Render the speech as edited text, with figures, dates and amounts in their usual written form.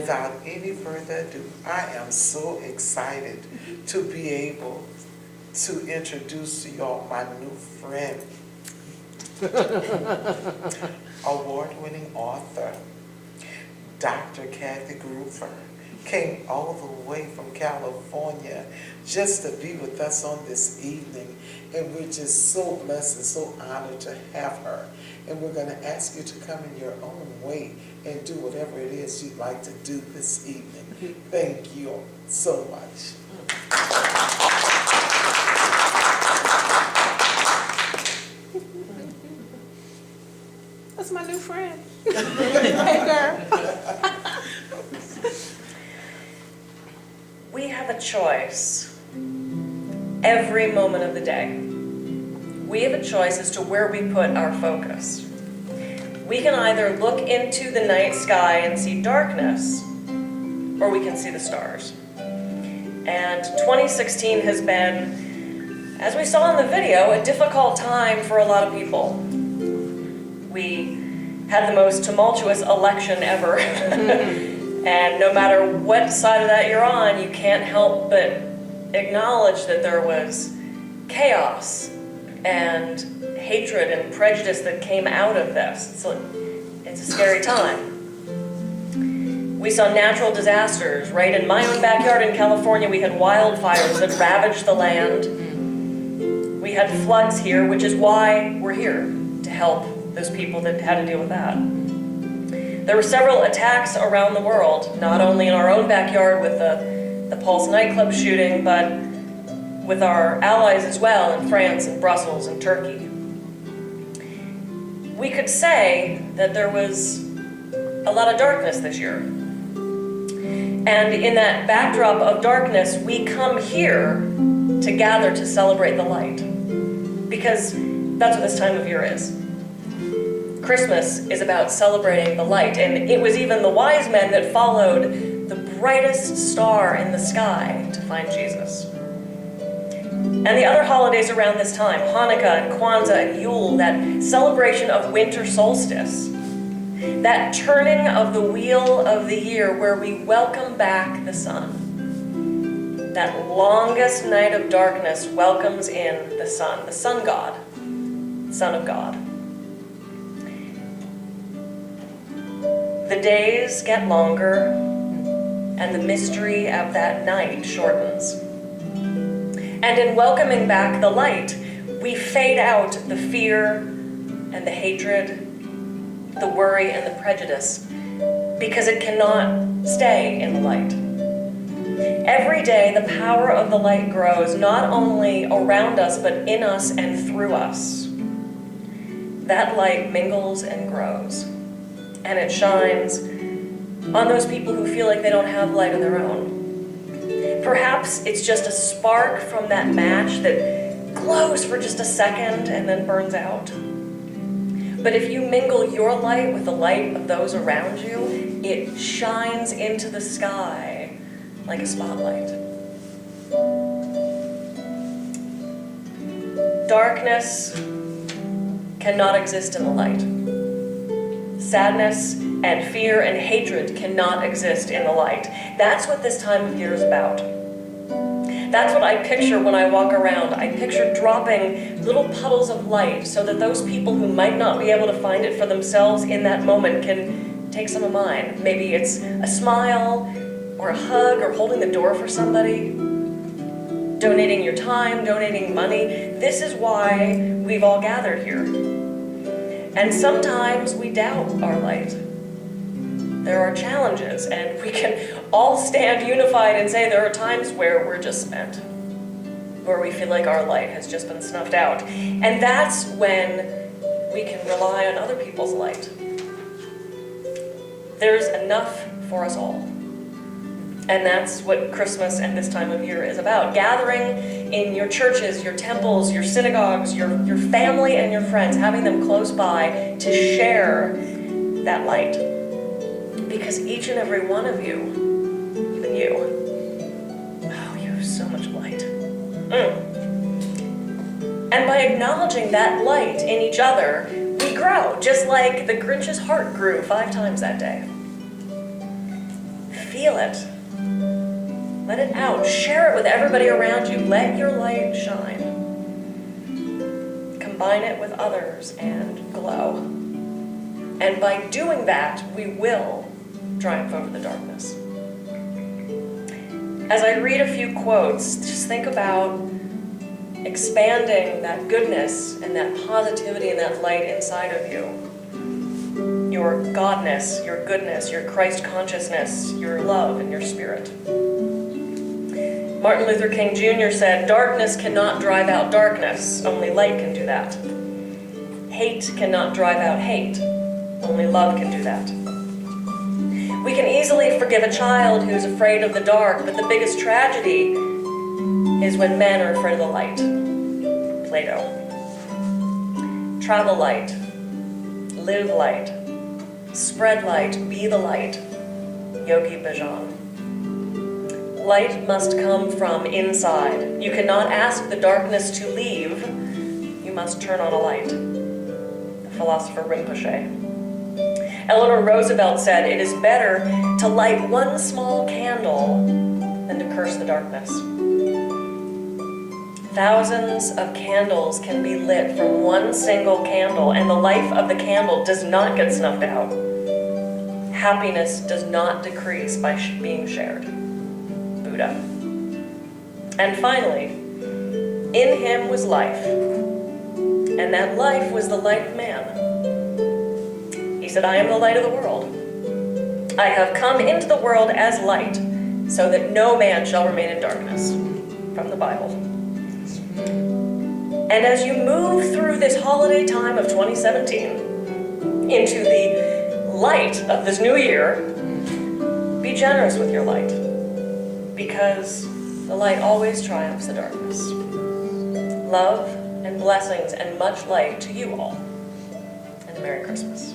without any further ado, I am so excited to be able to introduce to y'all my new friend, award-winning author, Dr. Kathy Grufer, came all the way from California just to be with us on this evening. And we're just so blessed and so honored to have her. And we're going to ask you to come in your own way and do whatever it is you'd like to do this evening. Thank you so much. That's my new friend. Hey, girl. We have a choice every moment of the day. We have a choice as to where we put our focus. We can either look into the night sky and see darkness, or we can see the stars. And 2016 has been, as we saw in the video, a difficult time for a lot of people. We had the most tumultuous election ever. And no matter what side of that you're on, you can't help but acknowledge that there was chaos and hatred and prejudice that came out of this. It's a scary time. We saw natural disasters. Right in my own backyard in California, we had wildfires that ravaged the land. We had floods here, which is why we're here, to help those people that had to deal with that. There were several attacks around the world, not only in our own backyard with the Pulse nightclub shooting, but with our allies as well in France and Brussels and Turkey. We could say that there was a lot of darkness this year. And in that backdrop of darkness, we come here to gather to celebrate the light. Because that's what this time of year is. Christmas is about celebrating the light, and it was even the wise men that followed the brightest star in the sky to find Jesus. And the other holidays around this time, Hanukkah and Kwanzaa and Yule, that celebration of winter solstice, that turning of the wheel of the year where we welcome back the sun. That longest night of darkness welcomes in the sun god, Son of God. The days get longer, and the mystery of that night shortens. And in welcoming back the light, we fade out the fear and the hatred, the worry and the prejudice, because it cannot stay in the light. Every day, the power of the light grows, not only around us, but in us and through us. That light mingles and grows. And it shines on those people who feel like they don't have light of their own. Perhaps it's just a spark from that match that glows for just a second and then burns out. But if you mingle your light with the light of those around you, it shines into the sky like a spotlight. Darkness cannot exist in the light. Sadness and fear and hatred cannot exist in the light. That's what this time of year is about. That's what I picture when I walk around. I picture dropping little puddles of light so that those people who might not be able to find it for themselves in that moment can take some of mine. Maybe it's a smile or a hug or holding the door for somebody, donating your time, donating money. This is why we've all gathered here. And sometimes we doubt our light. There are challenges, and we can all stand unified and say there are times where we're just spent, where we feel like our light has just been snuffed out. And that's when we can rely on other people's light. There's enough for us all. And that's what Christmas and this time of year is about. Gathering in your churches, your temples, your synagogues, your family and your friends, having them close by to share that light. Because each and every one of you, even you, oh, you have so much light. And by acknowledging that light in each other, we grow, just like the Grinch's heart grew 5 times that day. feel it. Let it out. Share it with everybody around you. Let your light shine. Combine it with others and glow. And by doing that, we will triumph over the darkness. As I read a few quotes, just think about expanding that goodness and that positivity and that light inside of you. Your godness, your goodness, your Christ consciousness, your love, and your spirit. Martin Luther King Jr. said, "Darkness cannot drive out darkness, only light can do that. Hate cannot drive out hate, only love can do that." We can easily forgive a child who's afraid of the dark, but the biggest tragedy is when men are afraid of the light. Plato. Travel light, live light, spread light, be the light. Yogi Bhajan. Light must come from inside. You cannot ask the darkness to leave. You must turn on a light. The philosopher Rinpoche. Eleanor Roosevelt said, "It is better to light one small candle than to curse the darkness." Thousands of candles can be lit from one single candle, and the life of the candle does not get snuffed out. Happiness does not decrease by being shared. Buddha. And finally, in him was life, and that life was the light of man. He said, "I am the light of the world. I have come into the world as light, so that no man shall remain in darkness." From the Bible. And as you move through this holiday time of 2017 into the light of this new year, be generous with your light, because the light always triumphs the darkness. Love and blessings and much light to you all, and Merry Christmas.